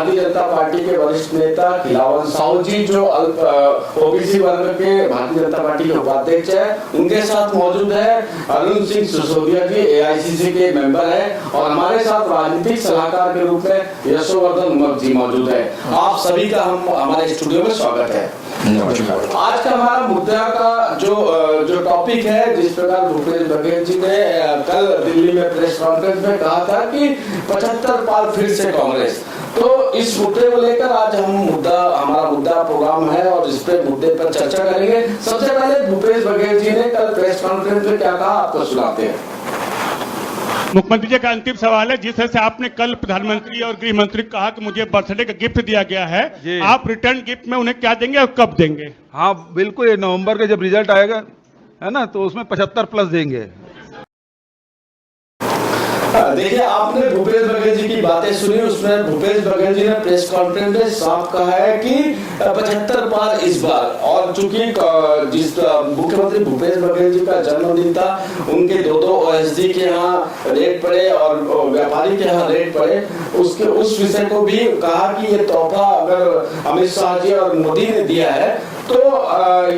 Bharatiya Janata party के वरिष्ठ नेता खिलावन साहू जी, जो ओबीसी वर्ग के भारतीय जनता पार्टी के उपाध्यक्ष है, उनके साथ मौजूद है अरुण सिंह सिसोदिया जी, एआईसीसी के मेंबर है, और हमारे साथ राजनीतिक सलाहकार के रूप में यशोवर्धन उमर जी मौजूद है। आप सभी का हमारे स्टूडियो में स्वागत है। आज का हमारा मुद्दा का जो टॉपिक है, जिस प्रकार भूपेश बघेल जी ने कल दिल्ली में प्रेस कॉन्फ्रेंस में कहा था कि 75 पार फिर से कांग्रेस, तो इस मुद्दे को लेकर आज हमारा मुद्दा प्रोग्राम है और इस पे मुद्दे पर चर्चा करेंगे। सबसे पहले भूपेश बघेल जी ने कल प्रेस कॉन्फ्रेंस में क्या कहा, आपको सुनाते हैं। मुख्यमंत्री जी का अंतिम सवाल है, जिस तरह से आपने कल प्रधानमंत्री और गृह मंत्री को कहा कि मुझे बर्थडे का गिफ्ट दिया गया है, आप रिटर्न गिफ्ट में उन्हें क्या देंगे और कब देंगे? हाँ बिल्कुल, ये नवंबर के जब रिजल्ट आएगा है ना, तो उसमें 75 प्लस देंगे। देखिए, आपने भूपेश बघेल जी की बातें सुनी, उसमें भूपेश बघेल जी ने प्रेस कॉन्फ्रेंस में साफ कहा है कि 75 पार इस बार, और चूंकि जिस मुख्यमंत्री भूपेश बघेल जी का जन्मदिन था, उनके दो ओएसडी के यहाँ रेड पड़े और व्यापारी के यहाँ रेड पड़े, उस विषय को भी कहा कि ये तोहफा अगर अमित शाह जी और मोदी ने दिया है तो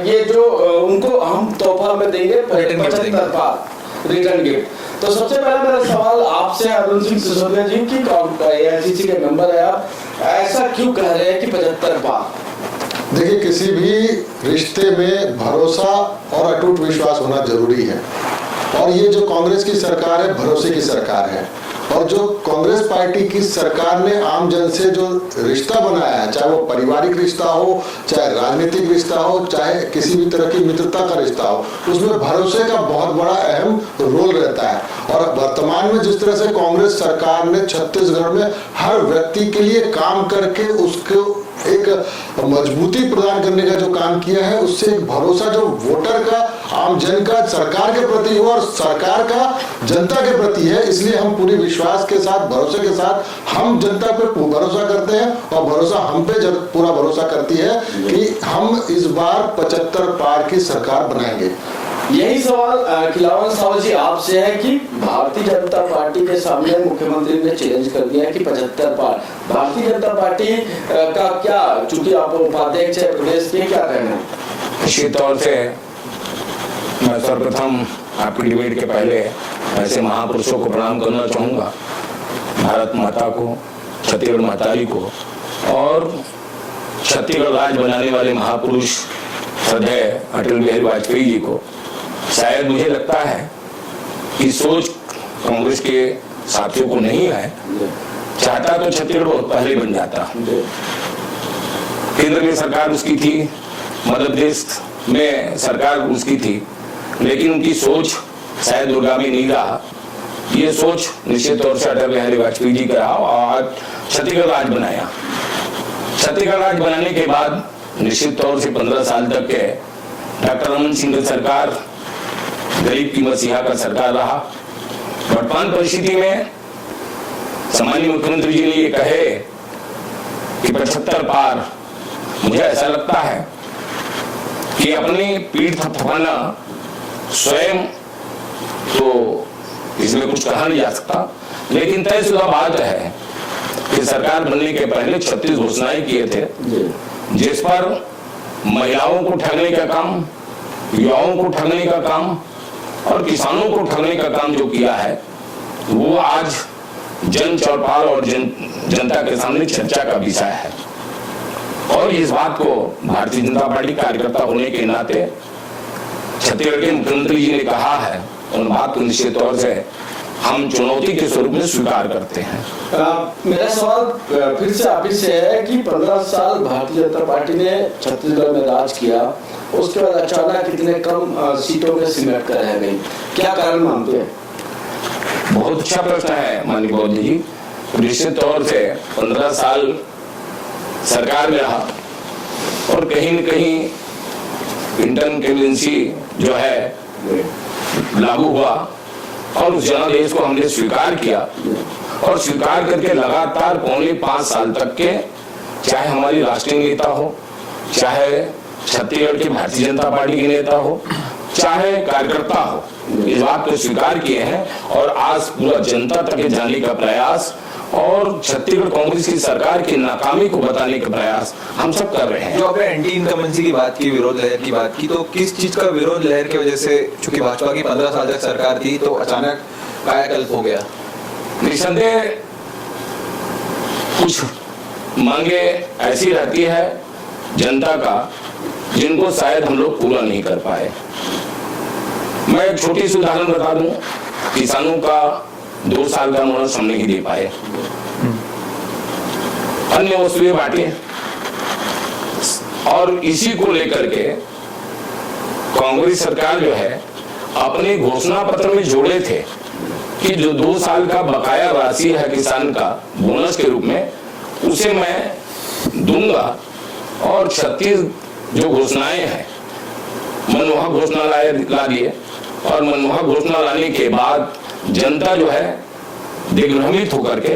ये जो उनको हम तोहफा में देंगे 75 पार रिटर्न गिफ्ट। तो सबसे पहला मेरा सवाल आपसे अरुण सिंह सिसोदिया जी की, एआईसीसी के मेंबर है आप, ऐसा क्यों कह रहे हैं कि 75 पार? देखिए, किसी भी रिश्ते में भरोसा और अटूट विश्वास होना जरूरी है, और ये जो कांग्रेस की सरकार है भरोसे की सरकार है, और जो कांग्रेस पार्टी की सरकार ने आम जन से जो रिश्ता बनाया है, चाहे वो पारिवारिक रिश्ता हो, चाहे राजनीतिक रिश्ता हो, चाहे किसी भी तरह की मित्रता का रिश्ता हो, उसमें भरोसे का बहुत बड़ा अहम रोल रहता है। और वर्तमान में जिस तरह से कांग्रेस सरकार ने छत्तीसगढ़ में हर व्यक्ति के लिए काम करके उसको एक मजबूती प्रदान करने का जो काम किया है, उससे एक भरोसा जो वोटर का, आम जन का सरकार के प्रति हो और सरकार का जनता के प्रति है, इसलिए हम पूरी विश्वास के साथ, भरोसे के साथ हम जनता पे भरोसा करते हैं, और भरोसा हम पे पूरा भरोसा करती है कि हम इस बार 75 पार की सरकार बनाएंगे। यही सवाल खिलावन साहू जी आपसे है कि भारतीय जनता पार्टी के सामने मुख्यमंत्री ने चैलेंज कर दिया कि 75 पार, भारतीय जनता पार्टी का क्या, चूंकि आप उपाध्यक्ष है प्रदेश के, क्या कहना है? निश्चित तौर से मैं सर्वप्रथम आपकी डिबेट के पहले ऐसे महापुरुषों को प्रणाम करना चाहूंगा, भारत माता को, छत्तीसगढ़ माताजी को, और छत्तीसगढ़ राज्य बनाने वाले महापुरुष श्रद्धेय अटल बिहारी वाजपेयी जी को। शायद मुझे लगता है कि सोच कांग्रेस के साथियों को नहीं है, चाहता तो छत्तीसगढ़ बहुत पहले बन जाता। केंद्र में सरकार उसकी थी, मध्य प्रदेश में सरकार उसकी थी, लेकिन उनकी सोच शायद दूरगामी नहीं रहा। ये सोच निश्चित तौर से अटल बिहारी वाजपेयी जी का रहा, और छत्तीसगढ़ राज्य बनाया। छत्तीसगढ़ राज्य बनाने के बाद निश्चित तौर से 15 साल तक के डॉक्टर रमन सिंह की सरकार गरीब की मसीहा का सरकार रहा। वर्तमान परिस्थिति में सामान्य मुख्यमंत्री जी ने ये कहे कि 75 पार, मुझे ऐसा लगता है कि अपनी पीठ थपथपाना स्वयं, तो इसमें कुछ कहा नहीं जा सकता, लेकिन तयशुदा बात है कि सरकार बनने के पहले 36 घोषणाएं किए थे, जिस पर महिलाओं को ठगने का काम, युवाओं को ठगने का काम और किसानों को ठगने का काम जो किया है, वो आज जन चौपाल और जनता के सामने चर्चा का विषय है। और इस बात को भारतीय जनता पार्टी कार्यकर्ता होने के नाते छत्तीसगढ़ के मुख्यमंत्री जी ने कहा है, उन बात को निश्चित तौर से हम चुनौती के स्वरूप में स्वीकार करते हैं। मेरा सवाल फिर से आप ही से है कि 15 साल भारतीय जनता पार्टी ने छत्तीसगढ़ में राज किया, उसके बाद अचानक कितने कम सीटों में सिमट कर रह गई, क्या कारण मानते हैं? बहुत अच्छा प्रश्न है माननीय मोदी जी। निश्चित तौर से 15 साल सरकार में रहा, और कहीं न कहीं इंटरकरेंसी जो है लागू हुआ, और उस जनादेश को हमने स्वीकार किया, और स्वीकार करके लगातार पौने 5 साल तक के, चाहे हमारी राष्ट्रीय नेता हो, चाहे छत्तीसगढ़ की भारतीय जनता पार्टी के नेता हो, चाहे कार्यकर्ता हो, इस बात को स्वीकार किए हैं, और आज पूरा जनता तक जाने का प्रयास और छत्तीसगढ़ कांग्रेस की सरकार की नाकामी को बताने का प्रयास हम सब कर रहे हैं। जो आपने एंटी इनकम्बेंसी की बात की, विरोध लहर की बात की, तो किस चीज का विरोध लहर की वजह से, चूंकि भाजपा की 15 साल तक सरकार थी, तो अचानक कायाकल्प हो गया? निसंदेह कुछ मांगे ऐसी रहती है जनता का जिनको शायद हम लोग पूरा नहीं कर पाए। मैं एक छोटी सी उदाहरण बता दूं, किसानों का 2 साल का बोनस हम नहीं दे पाए, अन्य वस्तुएं बांटे, और इसी को लेकर के कांग्रेस सरकार जो है अपने घोषणा पत्र में जोड़े थे कि जो 2 साल का बकाया राशि है किसान का बोनस के रूप में, उसे मैं दूंगा। और 36 जो घोषणाएं हैं मनमोहक घोषणा ला दिए, और मनमोहक घोषणा लाने के बाद जनता जो है दिग्भ्रमित होकर के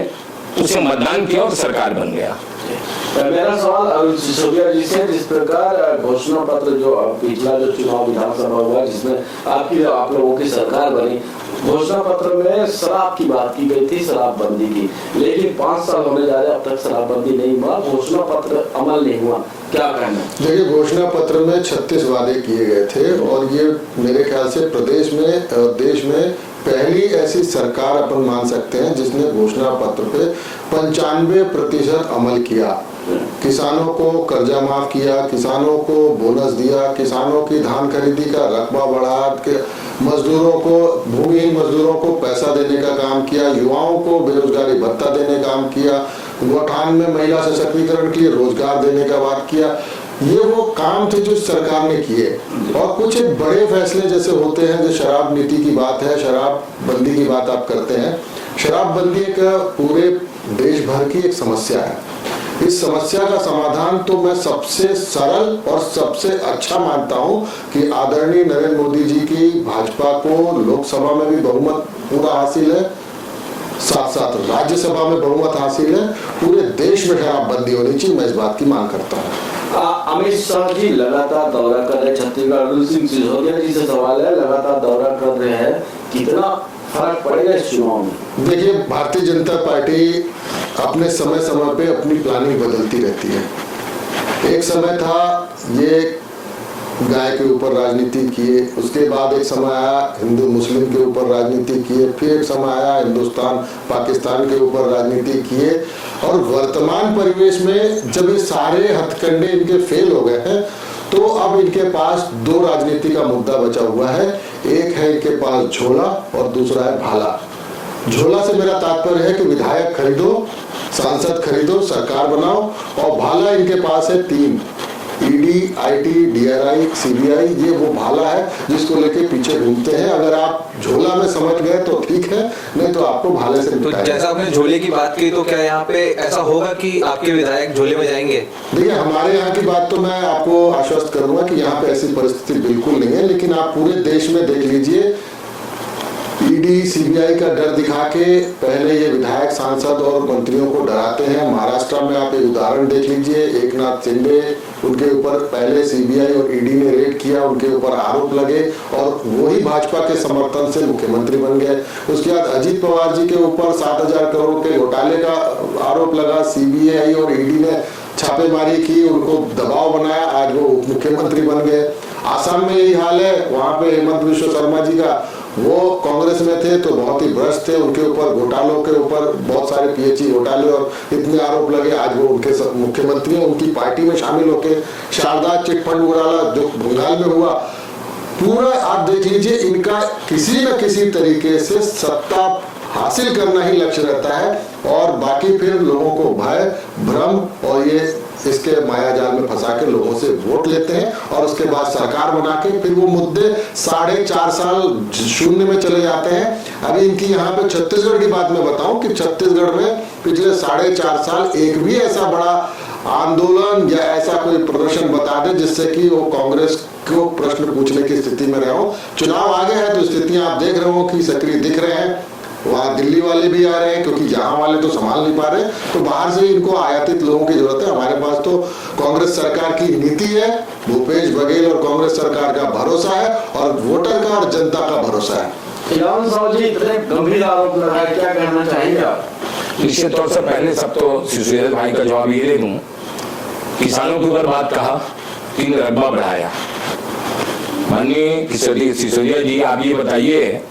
उसे मतदान किया और सरकार बन गया। मेरा सवाल अरुण सिसोदिया जी से, जिस प्रकार घोषणा पत्र जो पिछला जो चुनाव विधानसभा हुआ जिसमें आप लोगों की सरकार बनी, घोषणा पत्र में शराब की बात की गई थी, शराबबंदी की, लेकिन 5 साल होने जा रहे अब तक शराबबंदी नहीं हुआ, घोषणा पत्र अमल नहीं हुआ, क्या कहना? देखिए, घोषणा पत्र में 36 वादे किए गए थे और ये मेरे ख्याल से प्रदेश में देश में पहली ऐसी सरकार अपन मान सकते हैं जिसने घोषणा पत्र पे 95% अमल किया। किसानों को कर्जा माफ किया, किसानों को बोनस दिया, किसानों की धान खरीदी का रकबा बढ़ा के, मजदूरों को, भूमिहीन मजदूरों को पैसा देने का काम किया, युवाओं को बेरोजगारी भत्ता देने का काम किया, गौठान में महिला सशक्तिकरण के लिए रोजगार देने का बात किया। ये वो काम थे जो सरकार ने किए। और कुछ एक बड़े फैसले जैसे होते हैं, जो शराब नीति की बात है, शराबबंदी की बात आप करते हैं। शराबबंदी एक पूरे देश भर की एक समस्या है। इस समस्या का समाधान तो मैं सबसे सरल और सबसे अच्छा मानता हूं कि आदरणीय नरेंद्र मोदी जी की भाजपा को लोकसभा में भी बहुमत पूरा हासिल है, साथ साथ राज्यसभा में बहुमत हासिल है, पूरे देश में शराबबंदी होनी चाहिए। मैं इस बात की मांग करता हूँ। अमित शाह जी लगातार दौरा कर रहे छत्तीसगढ़। अरुण सिंह सिसोदिया जी से सवाल है, लगातार दौरा कर रहे हैं, कितना फर्क पड़ेगा इस चुनाव में? देखिए, भारतीय जनता पार्टी अपने समय समय पे अपनी प्लानिंग बदलती रहती है। एक समय था ये गाय के ऊपर राजनीति किए, उसके बाद एक समय आया हिंदू मुस्लिम के ऊपर राजनीति किए, फिर एक समय आया हिंदुस्तान पाकिस्तान के ऊपर राजनीति किए, और वर्तमान परिवेश में जब ये सारे हथकंडे इनके फेल हो गए हैं तो अब इनके पास 2 राजनीति का मुद्दा बचा हुआ है। एक है इनके पास झोला और दूसरा है भाला। झोला से मेरा तात्पर्य है कि विधायक खरीदो, सांसद खरीदो, सरकार बनाओ, और भाला इनके पास है 3, ईडी, आईटी, डीआरआई, सीबीआई। ये वो भाला है जिसको लेके पीछे घूमते हैं। अगर आप झोला में समझ गए तो ठीक है, नहीं तो आपको भाले से तो जैसा आपने झोले की बात की, तो क्या यहाँ पे ऐसा होगा कि आपके विधायक झोले में जाएंगे? देखिए, हमारे यहाँ की बात तो मैं आपको आश्वस्त करूंगा कि यहाँ पे ऐसी परिस्थिति बिल्कुल नहीं है, लेकिन आप पूरे देश में देख लीजिए, ईडी, सीबीआई का डर दिखा के पहले ये विधायक, सांसद और मंत्रियों को डराते हैं। महाराष्ट्र में आप एक उदाहरण देख लीजिए, एकनाथ शिंदे, उनके ऊपर पहले सीबीआई और ईडी ने रेड किया, उनके ऊपर आरोप लगे और वही भाजपा के समर्थन से मुख्यमंत्री बन गए। उसके बाद अजीत पवार जी के ऊपर 7,000 करोड़ के घोटाले का आरोप लगा, सीबीआई और ईडी ने छापेमारी की, उनको दबाव बनाया, आज वो उप मुख्यमंत्री बन गए। आसाम में यही हाल है, वहां पे हेमंत बिश्व शर्मा जी का, वो कांग्रेस में थे तो बहुत ही भ्रष्ट थे, उनके ऊपर घोटालों के ऊपर बहुत सारे पीएचई घोटाले और इतने आरोप लगे, आज वो उनके मुख्यमंत्री हैं, उनकी पार्टी में शामिल होके शारदा चिटफंड घोटाला जो बंगाल में हुआ, पूरा आप देख लीजिए, इनका किसी न किसी तरीके से सत्ता हासिल करना ही लक्ष्य रहता है, और बाकी फिर लोगों को भय, भ्रम और ये इसके मायाजाल में फंसा के लोगों से वोट लेते हैं, और उसके बाद सरकार बना के फिर वो मुद्दे 4.5 साल शून्य में चले जाते हैं। अभी इनकी यहाँ पे छत्तीसगढ़ की बात मैं बताऊं कि छत्तीसगढ़ में पिछले 4.5 साल एक भी ऐसा बड़ा आंदोलन या ऐसा कोई प्रदर्शन बता दे जिससे कि वो कांग्रेस को प्रश्न पूछने की स्थिति में रहे हो। चुनाव आगे है तो स्थितियां आप देख रहे हो कि सक्रिय दिख रहे हैं, वहाँ दिल्ली वाले भी आ रहे हैं क्योंकि यहाँ वाले तो संभाल नहीं पा रहे, तो बाहर से इनको आयातित लोगों की जरूरत है। हमारे पास तो कांग्रेस सरकार की नीति है, भूपेश बघेल और कांग्रेस सरकार का भरोसा है, और वोटर का और जनता का भरोसा है। खिलावन साहब जी, इतने गंभीर आरोप लगाए, क्या कहना चाहेंगे आप? निश्चित तौर से पहले सब तो सिसोदिया भाई का जवाब ये दे दूं, किसानों के ऊपर बात कहा, 3 रकबा बढ़ाया। माननीय सिसोदिया जी, आप ये बताइए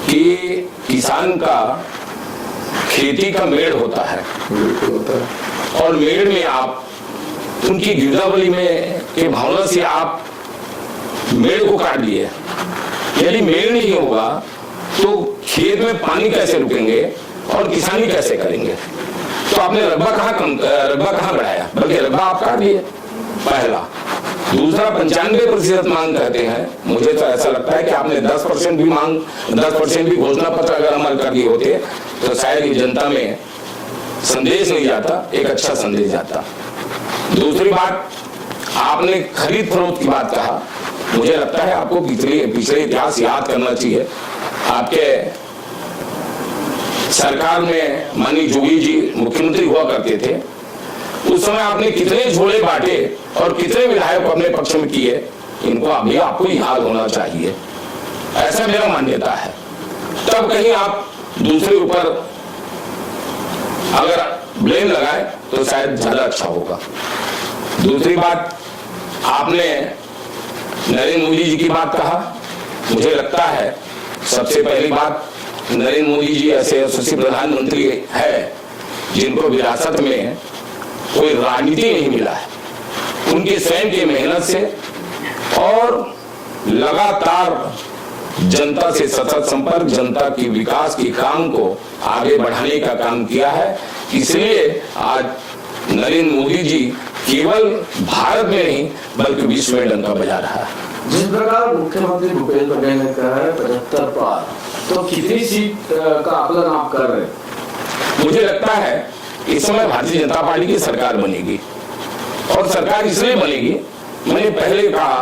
कि किसान का खेती का मेड़ होता है और मेड़ में आप उनकी गिरदावली में के भावना से आप मेड़ को काट दिए। यदि मेड़ नहीं होगा तो खेत में पानी कैसे रुकेंगे और किसानी कैसे करेंगे? तो आपने रकबा कहाँ बढ़ाया, बल्कि रकबा आप काट दिए, पहला। दूसरा, 95% मांग कहते हैं। मुझे तो ऐसा लगता है कि आपने 10% भी घोषणा पत्र अगर अमल कर दिए होते तो शायद ये जनता में संदेश नहीं जाता, एक अच्छा संदेश जाता। दूसरी बात, आपने खरीद फरोख्त की बात कहा। मुझे लगता है आपको पिछले इतिहास याद करना चाहिए। आपके सरकार में माननीय जोगी जी मुख्यमंत्री हुआ करते थे, उस समय आपने कितने झोले बांटे और कितने विधायक अपने पक्ष में किए, इनको अभी आपको याद होना चाहिए, ऐसा मेरा मान्यता है। तब कहीं आप दूसरे ऊपर अगर ब्लेम लगाए तो शायद ज्यादा अच्छा होगा। दूसरी बात, आपने नरेंद्र मोदी जी की बात कहा। मुझे लगता है सबसे पहली बात, नरेंद्र मोदी जी ऐसे यशस्वी प्रधानमंत्री है जिनको विरासत में कोई राजनीति नहीं मिला है। उनके स्वयं की मेहनत से और लगातार जनता से सतत संपर्क, जनता की विकास की काम को आगे बढ़ाने का काम किया है। इसलिए आज नरेंद्र मोदी जी केवल भारत में नहीं बल्कि विश्व में डंका बजा रहा है। जिस प्रकार मुख्यमंत्री भूपेश बघेल ने कहा है 75 पार, तो कितनी सीट का आकलन आप कर रहे हैं? मुझे लगता है इस समय भारतीय जनता पार्टी की सरकार बनेगी और सरकार इसलिए बनेगी, मैंने पहले कहा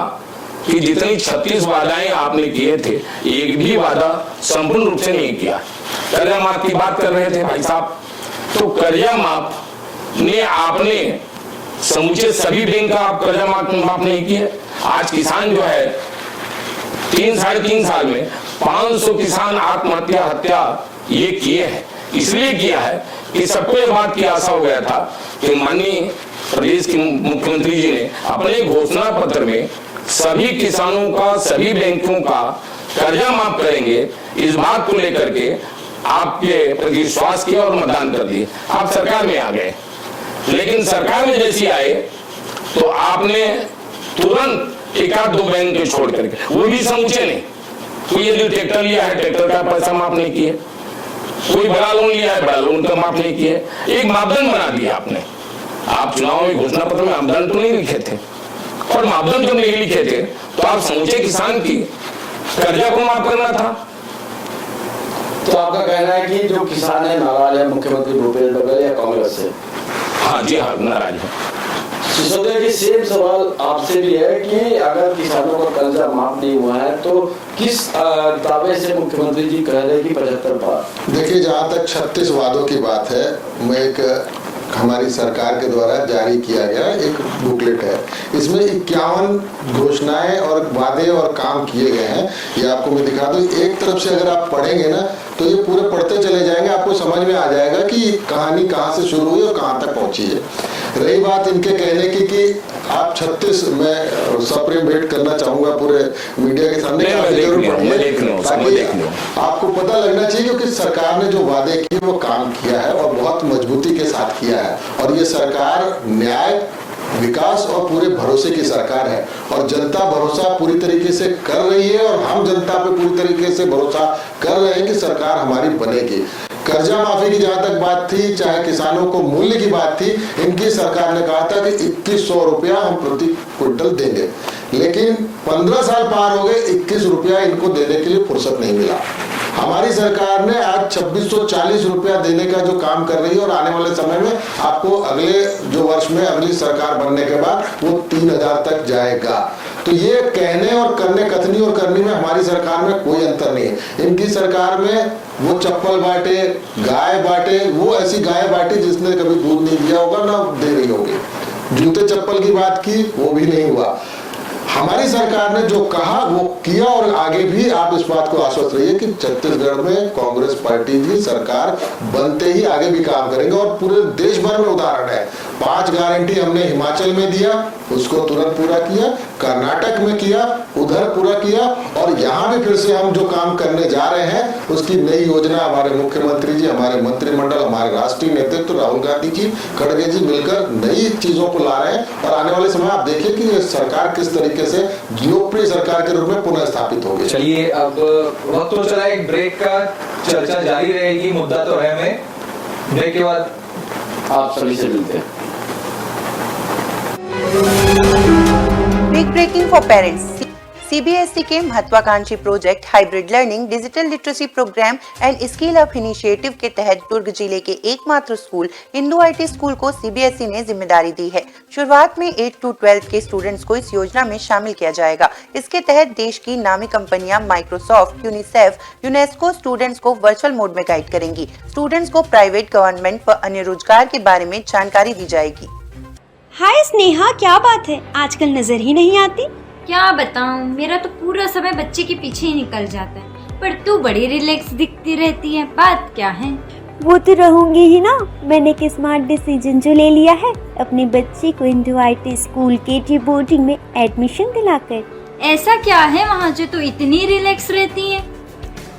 कि जितनी 36 वादाएं आपने किए थे, एक भी वादा संपूर्ण रूप से नहीं किया। कर्जा माफ की बात कर रहे थे भाई साहब, तो कर्जा माफ ने आपने समूचे सभी बैंक का आप कर्जा माफ नहीं किए। आज किसान जो है 3-3.5 साल में 500 किसान आत्महत्या हत्या ये किए हैं। इसलिए किया है कि सबको ये बात की आशा हो गया था कि माननीय प्रदेश के मुख्यमंत्री जी ने अपने घोषणा पत्र में सभी किसानों का, सभी बैंकों का कर्जा माफ करेंगे, इस बात को लेकर के आपके प्रति विश्वास किया और मतदान कर दिए। आप सरकार में आ गए, लेकिन सरकार में जैसी आए तो आपने तुरंत 1-2 बैंक के छोड़ करके, वो भी समूचे नहीं। कोई यदि ट्रैक्टर लिया है, ट्रैक्टर का पैसा माफ नहीं किए, कोई बड़ा लोन लिया है, बड़ा लोन का माफ नहीं किए। एक मापदंड बना दिया आपने। आप चुनाव में घोषणा पत्र में मापदंड तो नहीं लिखे थे, और मापदंड जब नहीं लिखे थे तो आप समूचे किसान की कर्जा को माफ करना था। तो आपका कहना है कि जो किसान है नाराज है मुख्यमंत्री भूपेश बघेल या कांग्रेस से? हाँ जी, हाँ, नाराज है। सिसोदिया जी, सेम सवाल आपसे भी है कि अगर किसानों का कर्जा माफ नहीं हुआ है तो किस दावे से मुख्यमंत्री जी कह रहे हैं कि 75 पार? देखिए, जहाँ तक 36 वादों की बात है, मैं एक हमारी सरकार के द्वारा जारी किया गया एक बुकलेट है, इसमें 51 घोषणाएं और वादे और काम किए गए हैं। ये आपको मैं दिखा दूं। एक तरफ से अगर आप पढ़ेंगे ना तो ये पूरे पढ़ते चले जाएंगे, आपको समझ में आ जाएगा कि कहानी कहाँ से शुरू हुई और कहाँ तक पहुंची है। रही बात इनके कहने की कि आप 36, मैं सप्रेम भेंट करना चाहूंगा पूरे मीडिया के सामने, ताकि आपको पता लगना चाहिए, क्योंकि सरकार ने जो वादे किए वो काम किया है और बहुत मजबूती के साथ किया है। और ये सरकार न्याय, विकास और पूरे भरोसे की सरकार है और जनता भरोसा पूरी तरीके से कर रही है और हम जनता पे पूरी तरीके से भरोसा कर रहे हैं कि सरकार हमारी बनेगी। कर्जा माफी की जहां तक बात थी, चाहे किसानों को मूल्य की बात थी, इनकी सरकार ने कहा था कि 2100 रुपया हम प्रति क्विंटल देंगे, लेकिन 15 साल पार हो गए, 21 रुपया इनको देने के लिए फुर्सत नहीं मिला। हमारी सरकार ने आज 2640 रुपया देने का जो काम कर रही है और आने वाले समय में आपको अगले जो वर्ष में अगली सरकार बनने के बाद वो 3000 तक जाएगा। तो ये कहने और करने, कथनी और करनी में हमारी सरकार में कोई अंतर नहीं है। इनकी सरकार में वो चप्पल बांटे, गाय बांटे, वो ऐसी गाय बांटी जिसने कभी दूध नहीं दिया होगा ना दे रही होगी। जूते चप्पल की बात की, वो भी नहीं हुआ। हमारी सरकार ने जो कहा वो किया, और आगे भी आप इस बात को आश्वस्त रहिए कि छत्तीसगढ़ में कांग्रेस पार्टी की सरकार बनते ही आगे भी काम करेंगे। और पूरे देश भर में उदाहरण है, 5 गारंटी हमने हिमाचल में दिया, उसको तुरंत पूरा किया, कर्नाटक में किया, उधर पूरा किया, और यहाँ भी फिर से हम जो काम करने जा रहे हैं उसकी नई योजना हमारे मुख्यमंत्री जी, हमारे मंत्रिमंडल, हमारे राष्ट्रीय नेतृत्व राहुल गांधी जी, खड़गे जी मिलकर नई चीजों को ला रहे हैं। और आने वाले समय आप देखिए कि ये सरकार किस तरीके से लोकप्रिय सरकार के रूप में पुनः स्थापित होगी। चलिए अब वक्त तो चला एक ब्रेक का, चर्चा जारी रहेगी, मुद्दा तो है में ब्रेक के बाद आप सभी से मिलते हैं। Big breaking for parents. CBSE के महत्वाकांक्षी project hybrid learning, digital literacy programme and skill up initiative के तहत दुर्ग जिले के एकमात्र स्कूल इंडो आईटी स्कूल को सीबीएसई ने जिम्मेदारी दी है। शुरुआत में 8 to 12 के स्टूडेंट्स को इस योजना में शामिल किया जाएगा। इसके तहत देश की नामी कंपनियां माइक्रोसॉफ्ट, यूनिसेफ, यूनेस्को स्टूडेंट्स को वर्चुअल मोड में गाइड करेंगी। स्टूडेंट्स को प्राइवेट, गवर्नमेंट व अन्य रोजगार के बारे में जानकारी दी जाएगी। हाय स्नेहा, क्या बात है, आजकल नजर ही नहीं आती। क्या बताऊं, मेरा तो पूरा समय बच्चे के पीछे ही निकल जाता है, पर तू बड़ी रिलैक्स दिखती रहती है, बात क्या है? वो तो रहूंगी ही ना। मैंने एक स्मार्ट डिसीजन जो ले लिया है, अपने बच्चे को इंडो आईटी स्कूल के बोर्डिंग में एडमिशन दिलाकर। ऐसा क्या है वहाँ जो तू इतनी रिलैक्स रहती है?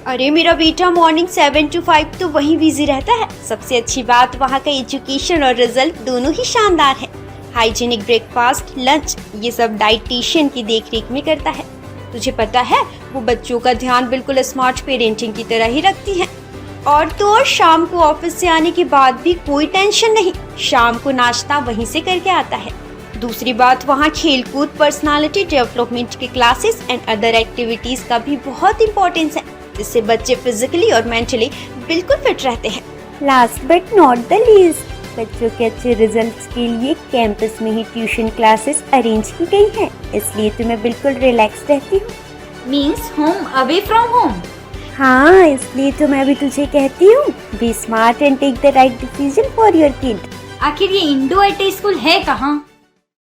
अरे मेरा बेटा मॉर्निंग 7 to 5 तो वहीं बिजी रहता है। सबसे अच्छी बात वहाँ का एजुकेशन और रिजल्ट दोनों ही शानदार है। हाइजीनिक ब्रेकफास्ट, लंच, ये सब डाइटिशियन की देखरेख में करता है। तुझे पता है वो बच्चों का ध्यान बिल्कुल स्मार्ट पेरेंटिंग की तरह ही रखती है। और तो और शाम को ऑफिस से आने के बाद भी कोई टेंशन नहीं, शाम को नाश्ता वहीं से करके आता है। दूसरी बात, वहाँ खेलकूद, पर्सनालिटी डेवलपमेंट के क्लासेस एंड अदर एक्टिविटीज का भी बहुत इम्पोर्टेंस है, जिससे बच्चे फिजिकली और मेंटली बिल्कुल फिट रहते हैं। Last but not the least, बच्चों के अच्छे रिजल्ट्स के लिए कैंपस में ही ट्यूशन क्लासेस अरेंज की गई हैं, इसलिए तो मैं बिल्कुल रिलैक्स रहती हूँ। Means home away from home. हाँ, इसलिए तो मैं भी तुझे कहती हूँ, be smart and take the right decision for your kid. आखिर ये इंडो आईटी स्कूल है कहाँ?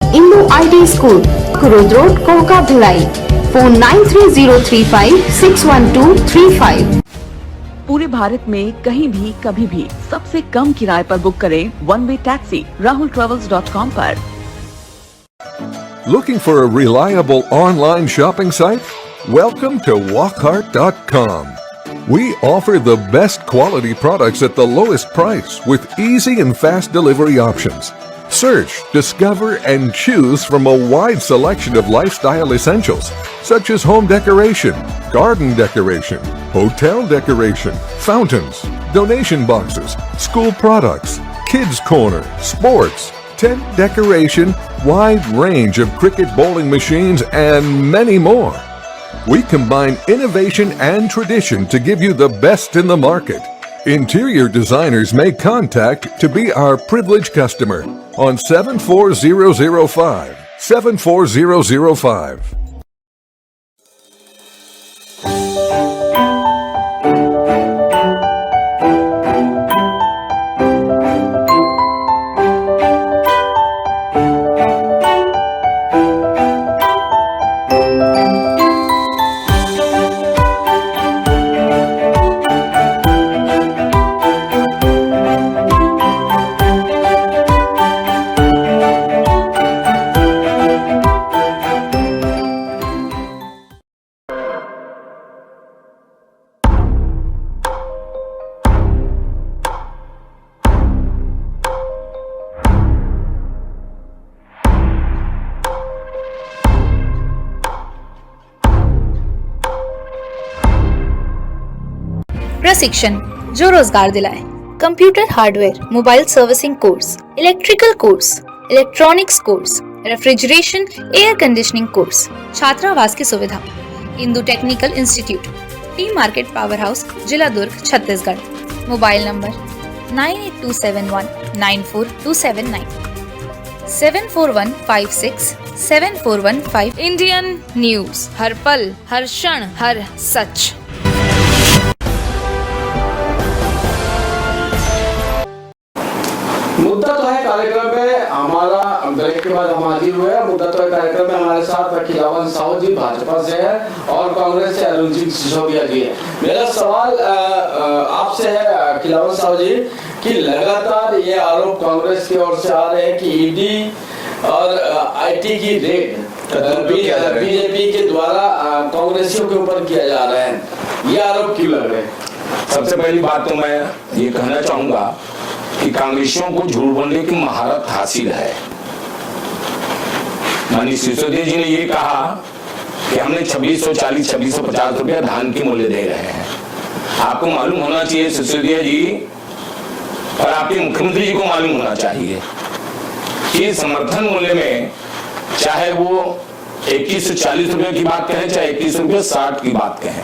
Indo IT school, Kurud road, Koka Bhilai. Phone 9303561235। पूरे भारत में कहीं भी कभी भी सबसे कम किराए पर बुक करें वन वे टैक्सी rahultravels.com पर। Looking for a reliable online shopping site? Welcome to walkheart.com. We offer the best quality products at the lowest price with easy and fast delivery options. Search, discover, and choose from a wide selection of lifestyle essentials such as home decoration, garden decoration, hotel decoration, fountains, donation boxes, school products, kids corner, sports, tent decoration, wide range of cricket bowling machines, and many more. We combine innovation and tradition to give you the best in the market. Interior designers may contact to be our privileged customer on 74005. 74005. प्रशिक्षण जो रोजगार दिलाए। Computer hardware, mobile servicing course, electrical course, electronics course, refrigeration, air conditioning course, छात्रावास की सुविधा। Indu technical institute, T market power house, जिला Durg, Chhattisgarh. Mobile number 9827194279, 7415674115। Indian news, हर पल, हर क्षण, हर सच। मुद्दा तो है कार्यक्रम में हमारा ब्रेक के बाद हम हाजिर हुए हैं। मुद्दा तो कार्यक्रम में हमारे साथ खिलावन साहू जी भाजपा से है और कांग्रेस से अरुण सिंह सिसोदिया जी है। मेरा सवाल आपसे है खिलावन साहू जी कि लगातार ये आरोप कांग्रेस की ओर से आ रहे हैं कि ईडी और आईटी की रेड बीजेपी के द्वारा कांग्रेसियों के ऊपर किया जा रहा है, ये आरोप क्यों लग रहे हैं? सबसे पहली बात तो मैं ये कहना चाहूंगा कि कांग्रेसियों को झूठ बोलने की महारत हासिल है। माननीय सिसोदिया जी ने ये कहा कि हमने 2640-2650 रुपया धान की मूल्य दे रहे हैं। आपको मालूम होना चाहिए सिसोदिया जी और आपके मुख्यमंत्री जी को मालूम होना चाहिए कि समर्थन मूल्य में चाहे वो 2140 रुपए की बात कहें चाहे 2160 की बात कहें,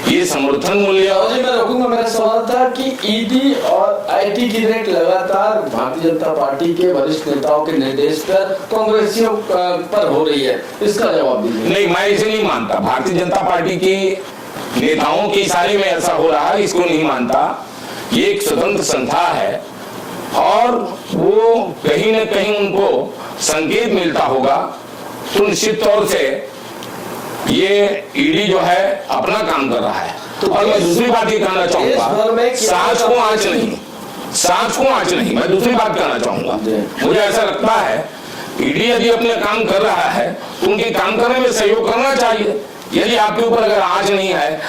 ये समर्थन मूल्य। मैं रोकूंगा, मेरा सवाल था कि ईडी और आईटी की रेट लगातार भारतीय जनता पार्टी के वरिष्ठ नेताओं के निर्देश पर कांग्रेसियों पर हो रही है, इसका जवाब दीजिए। नहीं, मैं इसे नहीं मानता। भारतीय जनता पार्टी के नेताओं के इशारे में ऐसा हो रहा है, इसको नहीं मानता। ये एक स्वतंत्र संस्था है और वो कहीं न कहीं उनको संकेत मिलता होगा, तो निश्चित तौर से ये ईडी जो है अपना काम कर रहा है। तो और मैं दूसरी बात ये कहना चाहूंगा, सांच को आंच नहीं, मैं दूसरी बात कहना चाहूंगा। मुझे ऐसा लगता है ईडी यदि अपने काम कर रहा है तो उनके काम करने में सहयोग करना चाहिए। यदि आपके ऊपर अगर आंच नहीं है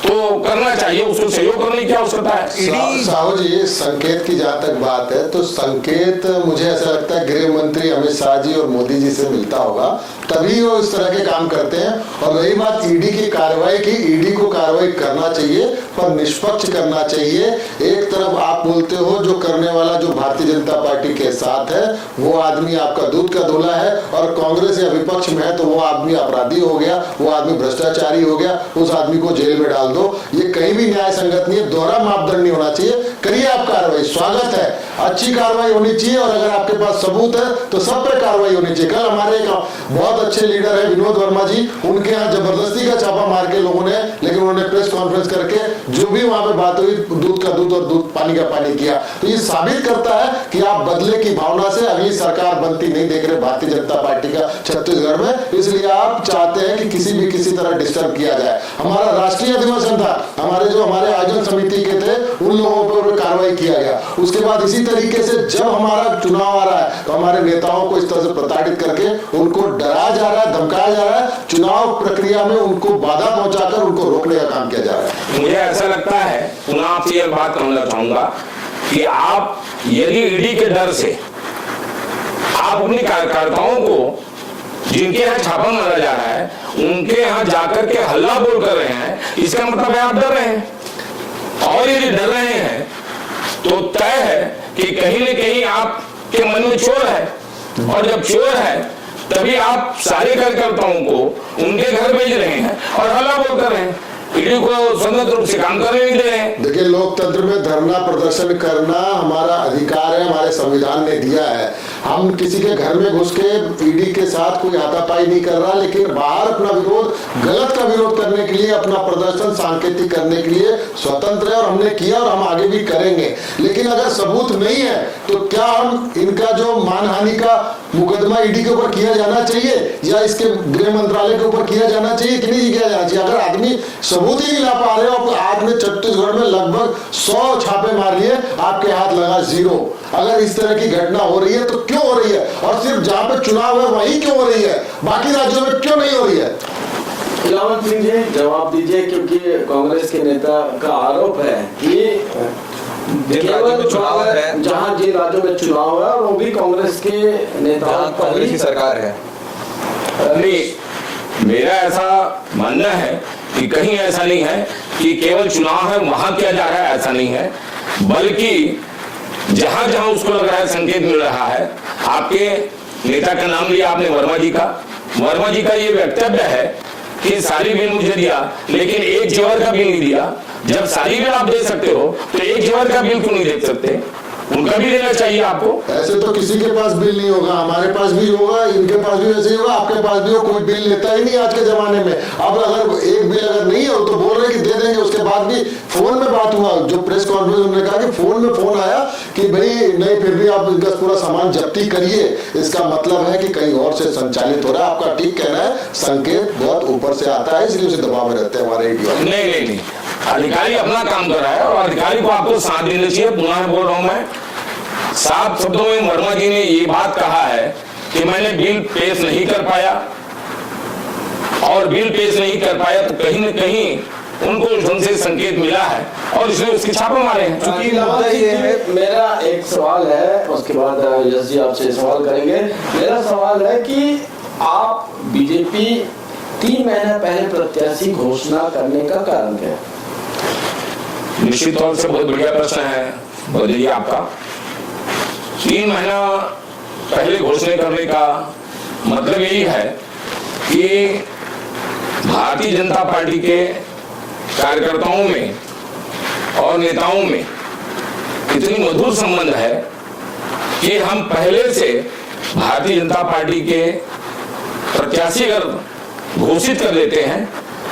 तो करना चाहिए, उसको सहयोग करने की आवश्यकता है। साहू जी, संकेत की जहाँ तक बात है तो संकेत मुझे ऐसा लगता है गृह मंत्री अमित शाह जी और मोदी जी से मिलता होगा, तभी वो इस तरह के काम करते हैं। और रही बात ईडी की कार्रवाई की, ईडी को कार्रवाई करना चाहिए पर निष्पक्ष करना चाहिए। एक तरफ आप बोलते हो जो करने वाला जो भारतीय जनता पार्टी के साथ है वो आदमी आपका दूध का धोला है और कांग्रेस या विपक्ष में है तो वो आदमी अपराधी हो गया, वो आदमी भ्रष्टाचारी हो गया, उस आदमी को जेल में डाल दो। ये कहीं भी न्याय संगत नहीं है, दोहरा मापदंड नहीं होना चाहिए। करिए आप कार्रवाई, स्वागत है, अच्छी कार्रवाई होनी चाहिए और अगर आपके पास सबूत है तो सब पे कार्रवाई होनी चाहिए। कल हमारे एक बहुत अच्छे लीडर है विनोद वर्मा जी, उनके यहाँ जबरदस्ती का छापा मार के लोगों ने, लेकिन उन्होंने प्रेस कॉन्फ्रेंस करके जो भी वहां पे बात हुई दूध का दूध और दूध पानी का पानी किया। तो ये साबित करता है कि आप बदले की भावना से अगली सरकार बनती नहीं देख रहे भारतीय जनता पार्टी का छत्तीसगढ़ में, इसलिए आप चाहते हैं कि किसी तरह डिस्टर्ब किया जाए। हमारा राष्ट्रीय अधिवेशन था, हमारे आयोजन समिति के थे, उन लोगों पर कार्रवाई किया गया। उसके बाद इसी तरीके से जब हमारा चुनाव आ रहा है तो हमारे नेताओं को इस तरह से प्रताड़ित करके उनको डराया जा रहा है, धमकाया जा रहा है, चुनाव प्रक्रिया में उनको बाधा पहुंचाकर उनको रोकने का काम किया जा रहा है। मुझे ऐसा लगता है, पुनः आपसे एक बात कहना चाहूंगा कि आप यदि ईडी के डर से आप अपने कार्यकर्ताओं को जिनके यहाँ छापा मारा जा रहा है उनके यहाँ जाकर के हल्ला बोल कर रहे हैं, इसका मतलब है आप डर रहे हैं। और यदि डर रहे हैं तो तय है कि कहीं न कहीं आपके मन में चोर है, और जब चोर है तभी आप सारे कार्यकर्ताओं को उनके घर भेज रहे हैं और हल्ला बोल कर रहे हैं, ईडी को स्वतंत्र रूप से काम करने नहीं दे रहे हैं। देखिए, लोकतंत्र में धरना प्रदर्शन करना हमारा अधिकार है, हमारे संविधान ने दिया है। हम किसी के घर में घुस के ईडी के साथ कोई हाथापाई नहीं कर रहा, लेकिन बाहर अपना विरोध, गलत का विरोध करने के लिए, अपना प्रदर्शन सांकेतिक करने के लिए स्वतंत्र है और हमने किया और हम आगे भी करेंगे। लेकिन अगर सबूत नहीं है तो क्या हम इनका जो मानहानि का मुकदमा ईडी के ऊपर किया जाना चाहिए या इसके गृह मंत्रालय के ऊपर किया जाना चाहिए कि नहीं किया जाना चाहिए? अगर आदमी सबूत ही नहीं ला पा रहे हो, आपने छत्तीसगढ़ में लगभग 100 छापे मार लिए, आपके हाथ लगा 0। अगर इस तरह की घटना हो रही है तो क्यों हो रही है? और सिर्फ जहां पे चुनाव है वहीं क्यों हो रही है, बाकी राज्यों में क्यों नहीं हो रही है? खिलावन सिंह जी जवाब दीजिए, क्योंकि कांग्रेस के नेता का आरोप है कि चुनाव है, जहाँ जिन राज्यों में चुनाव है वो भी कांग्रेस के नेताओं कांग्रेस की सरकार है। नहीं, मेरा ऐसा मानना है कि कहीं ऐसा नहीं है कि केवल चुनाव है वहां किया जा रहा है, ऐसा नहीं है, बल्कि जहां जहां उसको लग रहा है संकेत मिल रहा है। आपके नेता का नाम लिया आपने, वर्मा जी का ये वक्तव्य है कि सारी बिल मुझे दिया लेकिन एक जेवर का बिल नहीं दिया। जब सारी बिल आप दे सकते हो तो एक जेवर का बिल क्यों नहीं दे सकते? उनका भी लेना चाहिए आपको। ऐसे तो किसी के पास बिल नहीं होगा, हमारे पास भी होगा, इनके पास भी वैसे ही होगा, आपके पास भी हो, कोई बिल लेता ही नहीं आज के जमाने में। अब अगर एक बिल अगर नहीं है तो बोल रहे कि दे देंगे, उसके बाद भी फोन में बात हुआ, जो प्रेस कॉन्फ्रेंस उन्होंने कहा कि फोन में फोन आया कि भाई नहीं, फिर भी आप इनका पूरा सामान जब्ती करिए, इसका मतलब है कि कहीं और से संचालित हो रहा है। आपका ठीक कहना है, संकेत बहुत ऊपर से आता है, इसलिए उसे दबाव में रहते हैं हमारे इंडिया। नहीं, अधिकारी अपना काम कर रहा है और अधिकारी को आपको साथ देना चाहिए। पुनः बोल रहा हूं मैं, साफ शब्दों में वर्मा जी ने ये बात कहा है कि मैंने बिल पेश नहीं कर पाया, और बिल पेश नहीं कर पाया तो कहीं न कहीं उनको उनसे संकेत मिला है और इसलिए उसके छापे मारे हैं। चूंकि मुद्दा ये है, मेरा एक सवाल है, उसके बाद यश जी आपसे सवाल करेंगे। मेरा सवाल है कि आप बीजेपी 3 महीने पहले प्रत्याशी घोषणा करने का कारण क्या है? निश्चित तौर से बहुत बढ़िया प्रश्न है मोदी जी आपका। 3 महीना पहले घोषणा करने का मतलब यही है कि भारतीय जनता पार्टी के कार्यकर्ताओं में और नेताओं में इतनी मधुर संबंध है कि हम पहले से भारतीय जनता पार्टी के प्रत्याशी अगर घोषित कर देते हैं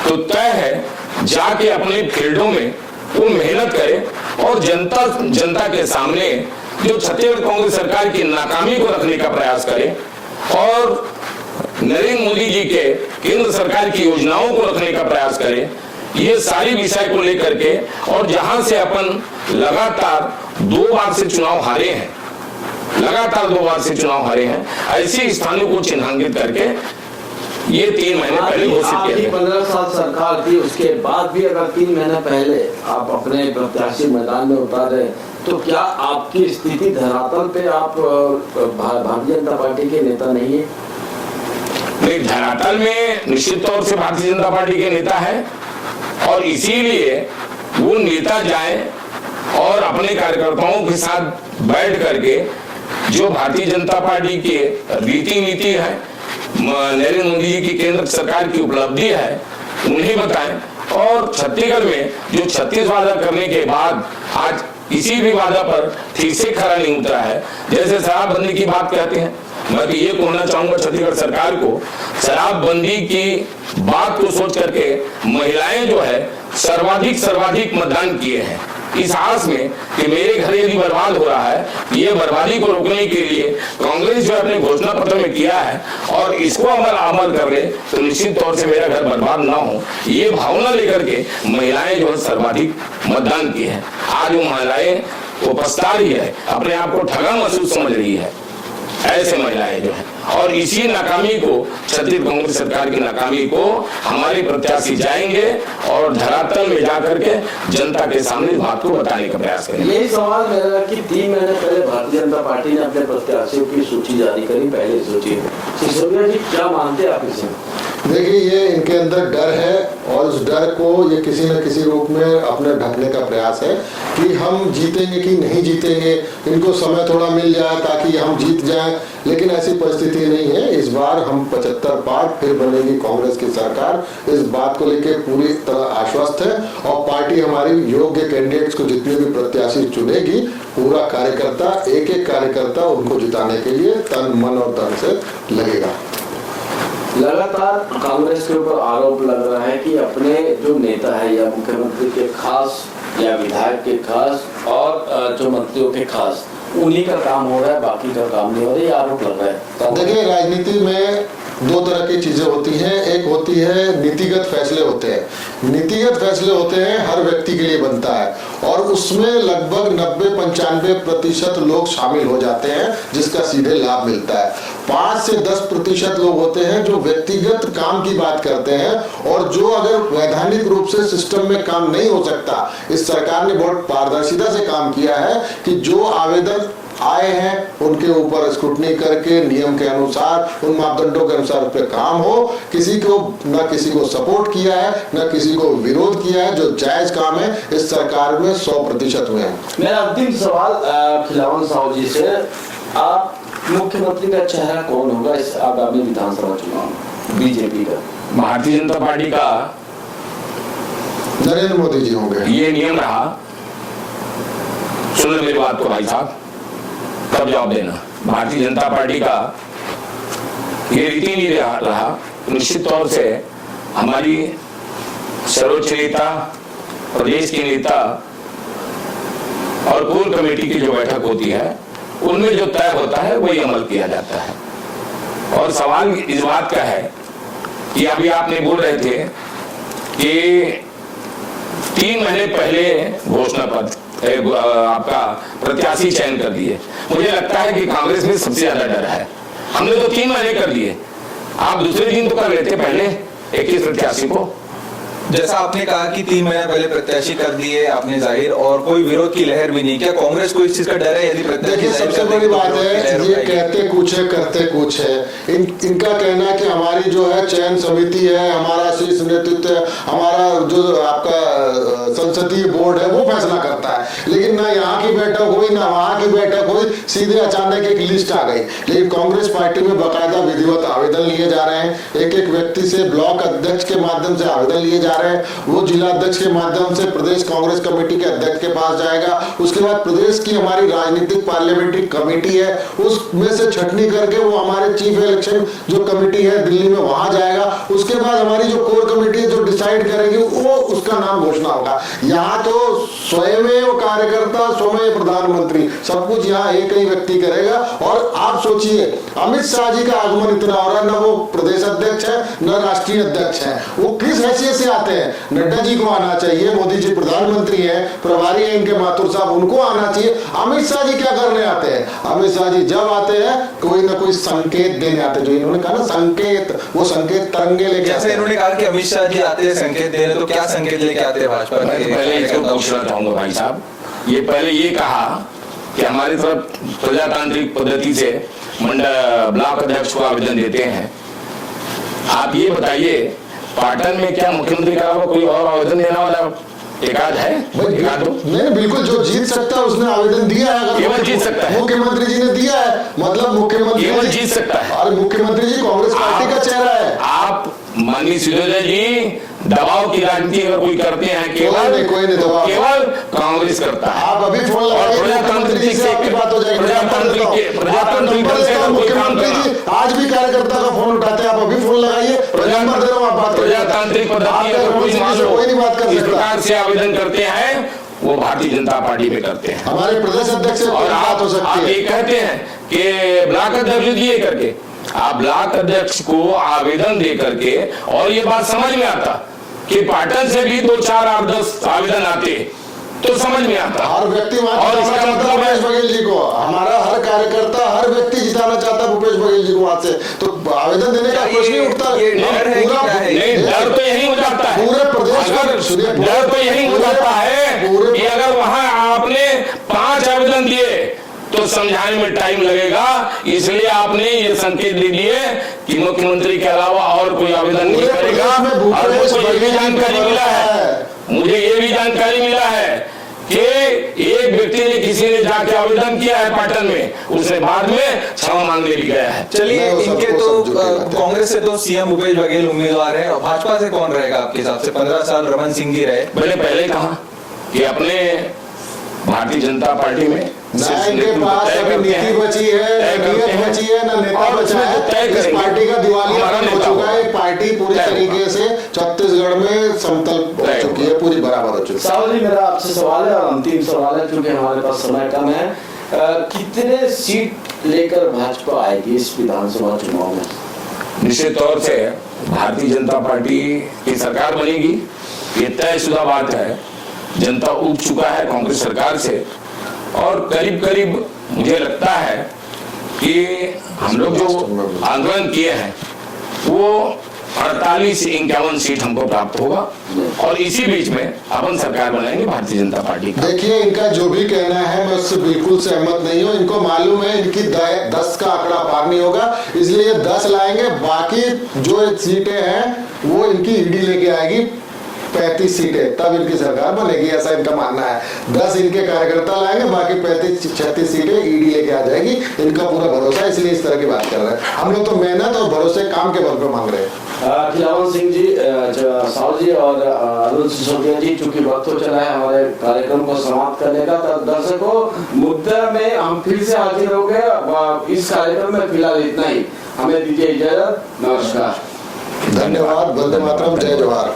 तो तय है जाके अपने फील्डों में वो मेहनत करे और जनता के सामने जो छत्तीसगढ़ कांग्रेस सरकार की नाकामी को रखने का प्रयास करे और नरेंद्र मोदी जी के केंद्र सरकार की योजनाओं को रखने का प्रयास करे। ये सारी विषय को लेकर के, और जहां से अपन लगातार 2 बार से चुनाव हारे हैं, ऐसे स्थानों को चिन्हांकित करके ये 3 महीने पहले घोषित किया। 15 साल सरकार थी, उसके बाद भी अगर 3 महीने पहले आप अपने प्रत्याशी मैदान में उतारे तो क्या आपकी स्थिति धरातल पे आप भारतीय जनता पार्टी के नेता नहीं है? नहीं, धरातल में निश्चित तौर से भारतीय जनता पार्टी के नेता है और इसीलिए वो नेता जाए और अपने कार्यकर्ताओं के साथ बैठ करके जो भारतीय जनता पार्टी की रीति नीति है, नरेंद्र मोदी जी की केंद्र सरकार की उपलब्धि है, उन्हें बताएं। और छत्तीसगढ़ में जो 36 वादा करने के बाद आज किसी भी वादा पर ठीक से खरा नहीं उतरा है, जैसे शराबबंदी की बात कहते हैं, मैं भी ये कहना चाहूंगा छत्तीसगढ़ सरकार को, शराबबंदी की बात को सोच करके महिलाएं जो है सर्वाधिक मतदान किए हैं इस आस में कि मेरे घर यदि बर्बाद हो रहा है, ये बर्बादी को रोकने के लिए कांग्रेस जो अपने घोषणा पत्र में किया है और इसको अमल कर ले तो निश्चित तौर से मेरा घर बर्बाद ना हो, ये भावना लेकर के महिलाएं जो है सर्वाधिक मतदान किए हैं। आज वो महिलाएं वो पछता रही है, अपने आप को ठगा महसूस समझ रही है, ऐसे महिलाएं जो है। और इसी नाकामी को, छत्तीसगढ़ कांग्रेस सरकार की नाकामी को हमारे प्रत्याशी जाएंगे और धरातल में जाकर के जनता के सामने इस बात को बताने का प्रयास करेंगे। यही सवाल मेरा कि 3 महीने पहले भारतीय जनता पार्टी ने अपने प्रत्याशियों की सूची जारी करी, पहले सूची। सिसोदिया जी क्या मानते हैं आप इसे? देखिए, ये इनके अंदर डर है और उस डर को ये किसी न किसी रूप में अपने ढकने का प्रयास है कि हम जीतेंगे कि नहीं जीतेंगे, इनको समय थोड़ा मिल जाए ताकि हम जीत जाएं, लेकिन ऐसी परिस्थिति नहीं है। इस बार हम 75 पार फिर बनेगी कांग्रेस की सरकार, इस बात को लेकर पूरी तरह आश्वस्त है और पार्टी हमारी योग्य कैंडिडेट्स को जितने भी प्रत्याशी चुनेगी, पूरा कार्यकर्ता एक कार्यकर्ता उनको जिताने के लिए तन मन और धन से लगेगा। लगातार कांग्रेस के ऊपर आरोप लग रहा है कि अपने जो नेता है या मुख्यमंत्री के खास या विधायक के खास और जो मंत्रियों के खास, उन्हीं का काम हो रहा है, बाकी का काम नहीं हो रहा है, ये आरोप लग रहा है। देखिए, राजनीति में 2 तरह की चीजें होती हैं। एक होती है नीतिगत फैसले होते हैं। नीतिगत फैसले होते हैं हर व्यक्ति के लिए बनता है और उसमें लगभग 90-95% लोग शामिल हो जाते हैं जिसका सीधे लाभ मिलता है। 5 से 10% लोग होते हैं जो व्यक्तिगत काम की बात करते हैं और जो अगर वैधानिक रूप से सिस्टम में काम नहीं हो सकता, इस सरकार ने बहुत पारदर्शिता से काम किया है कि जो आवेदन आए हैं उनके ऊपर स्क्रूटनी करके नियम के अनुसार, उन मापदंडों के अनुसार उस पर काम हो। किसी को सपोर्ट किया है, न किसी को विरोध किया है। जो जायज काम है इस सरकार में 100% हुए हैं। मेरा अंतिम सवाल खिलावन साहू जी से, आप मुख्यमंत्री का चेहरा कौन होगा इस आगामी विधानसभा चुनाव में? बीजेपी का, भारतीय जनता पार्टी का नरेंद्र मोदी जी होंगे। ये नियम रहा। सुन लो मेरी बात को भाई साहब, तब जवाब देना। भारतीय जनता पार्टी का ये रीति नहीं रहा। निश्चित तौर से हमारी सर्वोच्च नेता, प्रदेश के नेता और कोर कमेटी की जो बैठक होती है उनमें जो तय होता है वही अमल किया जाता है। और सवाल इस बात का है कि अभी आपने बोल रहे थे कि 3 महीने पहले घोषणा पत्र आपका प्रत्याशी चयन कर दिए। मुझे लगता है कि कांग्रेस में सबसे ज्यादा डर है। हमने तो 3 महीने कर दिए, आप दूसरे दिन तो कर लेते पहले 21 प्रत्याशी को। जैसा आपने कहा कि 3 महीने पहले प्रत्याशी कर दिए आपने जाहिर, और कोई विरोध की लहर भी नहीं। क्या कांग्रेस को इस चीज का डर है? यदि देखिए, सबसे बड़ी बात है ये कहते कुछ है करते कुछ है। इनका कहना है कि हमारी जो है चयन समिति है, हमारा शीर्ष नेतृत्व है, हमारा जो आपका संसदीय बोर्ड है वो फैसला करता है। लेकिन ना यहाँ की बैठक हुई ना वहाँ की बैठक हुई, सीधे अचानक एक लिस्ट आ गई। लेकिन कांग्रेस पार्टी में बाकायदा विधिवत आवेदन लिए जा रहे हैं। एक एक व्यक्ति से ब्लॉक अध्यक्ष के माध्यम से आवेदन लिए जा रहे हैं। वो जिला अध्यक्ष के माध्यम से प्रदेश कांग्रेस कमेटी के अध्यक्ष के पास जाएगा। उसके बाद प्रदेश की हमारी राजनीतिक पार्लियामेंट्री कमेटी है, उसमें से छटनी करके वो हमारे चीफ इलेक्शन जो कमेटी है दिल्ली में वहां जाएगा। उसके बाद हमारी जो कोर कमेटी है जो डिसाइड करेगी वो उसका नाम घोषणा होगा। यहाँ तो स्वयं कार्यकर्ता, स्वयं प्रधानमंत्री, सब कुछ यहाँ एक ही व्यक्ति करेगा। और आप सोचिए, अमित शाह जी का आगमन इतना हो रहा है, न वो प्रदेश अध्यक्ष है न राष्ट्रीय अध्यक्ष है। वो किस हैसियत से आते हैं? नड्डा जी को आना चाहिए, मोदी जी प्रधानमंत्री हैं, प्रभारी हैं इनके माथुर साहब, उनको आना चाहिए। अमित शाह जी क्या करने आते हैं? अमित शाह जी जब आते हैं कोई ना कोई संकेत देने आते हैं। जो इन्होंने कहा ना संकेत, वो संकेत तरंगे लेके। जैसे इन्होंने कहा कि अमित शाह जी आते हैं संकेत देने, तो क्या संकेत लेके आते हैं भाजपा? पहले इसको पूछना चाहूंगा भाई साहब, ये पहले ये कहा कि हमारी तरफ प्रजातांत्रिक पद्धति से ब्लॉक अध्यक्ष को आवेदन देते हैं। आप ये बताइए, पाटन में क्या मुख्यमंत्री का कोई और आवेदन देने वाला एकाध है? नहीं, बिल्कुल जो जीत सकता है उसने आवेदन दिया है। केवल जीत सकता है, मुख्यमंत्री जी ने दिया है, मतलब मुख्यमंत्री केवल जीत सकता है। और मुख्यमंत्री जी कांग्रेस पार्टी का चेहरा है। आप माननीय सिद्धोदय जी दबाव की राजनीति अगर कोई करते हैं, केवल कांग्रेस करता है। आप अभी फोन लगाइए, प्रजातांत्रिक से आपकी बात हो जाएगी। प्रजातांत्रिक मुख्यमंत्री जी आज भी कार्यकर्ता का फोन उठाते हैं, आप अभी फोन लगाइए, प्रजातांत्रिक पद्धति कोई नहीं बात कर सकता से आवेदन करते हैं, वो भारतीय जनता पार्टी में करते हैं। हमारे प्रदेश अध्यक्ष और आप ये कहते हैं कि ब्लॉक अध्यक्ष दिए करके, आप ब्लॉक अध्यक्ष को आवेदन दे करके, और ये बात समझ में आता कि पाटन से भी 2, 4, 8, 10 आवेदन आते तो समझ में आता। हर व्यक्ति और इसका मतलब भूपेश बघेल जी को, हमारा हर कार्यकर्ता हर व्यक्ति जिताना चाहता है भूपेश बघेल जी को वहां से, तो आवेदन देने का प्रश्न नहीं उठता। डर तो यही हो जाता है पूरे प्रदेश का, डर तो यही हो जाता है कि अगर वहां आपने 5 आवेदन दिए तो समझाने में टाइम लगेगा। इसलिए आपने ये संकेत दे दिए कि मुख्यमंत्री के अलावा और कोई आवेदन नहीं करेगा। और मुझे ये भी जानकारी मिला है कि एक व्यक्ति ने, किसी ने जाके आवेदन किया है पाटन में, उसने बाद में क्षमा मांगने भी गया है। चलिए, इनके तो कांग्रेस से तो सीएम भूपेश बघेल उम्मीदवार है, और भाजपा से कौन रहेगा आपके हिसाब से? 15 साल रमन सिंह जी रहे। मैंने पहले कहा कि अपने भारतीय जनता पार्टी में इनके पास अभी नीति बची है, नीयत बची है, ना नेता बचा है। इस पार्टी का दिवालिया हो चुका है। पार्टी पूरी तरीके से छत्तीसगढ़ में समतल हो चुकी है, पूरी बराबर हो चुकी है। साहब जी, मेरा आपसे सवाल है और अंतिम सवाल है, क्योंकि हमारे पास समय कम है। कितने सीट लेकर भाजपा आएगी इस विधानसभा चुनाव में? निश्चित तौर से भारतीय जनता पार्टी की सरकार बनेगी, ये तयशुदा बात है। जनता उब चुका है कांग्रेस सरकार से, और करीब करीब मुझे लगता है कि हम लोग जो आंदोलन किए हैं वो 48 से 51 सीट हमको प्राप्त होगा, और इसी बीच में अपन सरकार बनाएंगे भारतीय जनता पार्टी का। देखिए, इनका जो भी कहना है मैं उससे बिल्कुल सहमत नहीं हूँ। इनको मालूम है इनकी 10 का आंकड़ा पार नहीं होगा, इसलिए 10 लाएंगे। बाकी जो सीटें हैं वो इनकी ईडी लेके आएगी, 35 सीटें तब इनकी सरकार बनेगी, ऐसा इनका मानना है। 10 इनके कार्यकर्ता लाएंगे, बाकी 35-36 सीटें ईडी लेके आ जाएगी, इनका पूरा भरोसा, इसलिए इस तरह की बात कर रहे हैं। हम लोग तो मेहनत और भरोसे काम के बल पर मांग रहे हैं। खिलावन सिंह जी, साहु जी और अरुण सिसोदिया जी, चूंकि वक्त हो चला है हमारे कार्यक्रम को समाप्त करने का, तब दर्शकों मुद्दा में हम फिर से हाजिर हो गए इस कार्यक्रम में। फिलहाल इतना ही, हमें दीजिए इजाजत, नमस्कार, धन्यवाद, वंदे मातरम, जय जवाहर।